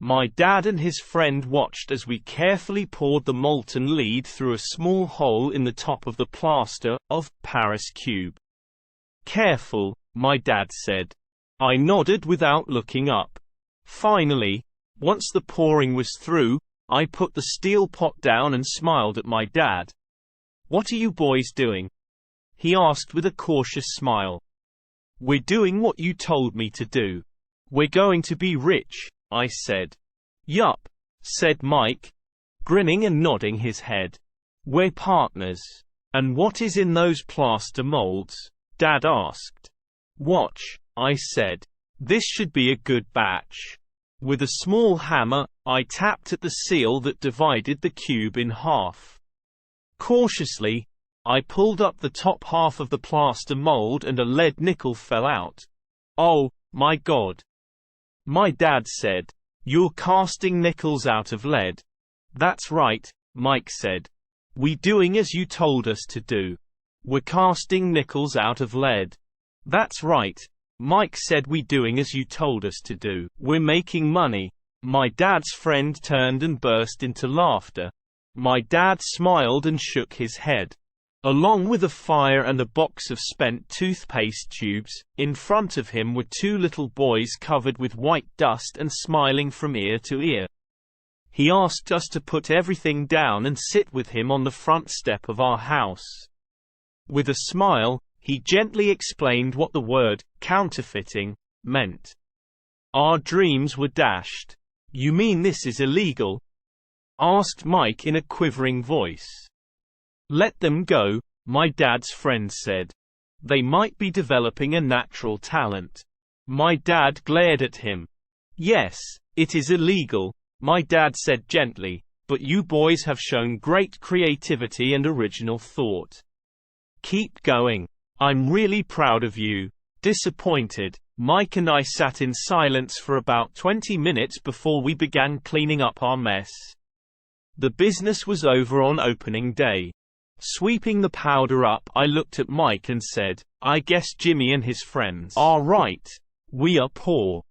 My dad and his friend watched as we carefully poured the molten lead through a small hole in the top of the plaster of Paris cube. Careful, my dad said. I nodded without looking up. Finally, once the pouring was through, I put the steel pot down and smiled at my dad. What are you boys doing? He asked with a cautious smile. We're doing what you told me to do. We're going to be rich, I said. Yup, said Mike, grinning and nodding his head. We're partners. And what is in those plaster molds? Dad asked. Watch, I said. This should be a good batch. With a small hammer, I tapped at the seal that divided the cube in half. Cautiously, I pulled up the top half of the plaster mold and a lead nickel fell out. Oh, my God. My dad said, You're casting nickels out of lead. That's right, Mike said. We doing as you told us to do. We're casting nickels out of lead. That's right, Mike said. We doing as you told us to do. We're making money. My dad's friend turned and burst into laughter. My dad smiled and shook his head. Along with a fire and a box of spent toothpaste tubes, in front of him were two little boys covered with white dust and smiling from ear to ear. He asked us to put everything down and sit with him on the front step of our house. With a smile, he gently explained what the word counterfeiting meant. Our dreams were dashed. You mean this is illegal? Asked Mike in a quivering voice. Let them go, my dad's friend said. They might be developing a natural talent. My dad glared at him. Yes, it is illegal, my dad said gently, but you boys have shown great creativity and original thought. Keep going. I'm really proud of you. Disappointed, Mike and I sat in silence for about 20 minutes before we began cleaning up our mess. The business was over on opening day. Sweeping the powder up, I looked at Mike and said, I guess Jimmy and his friends are right. We are poor.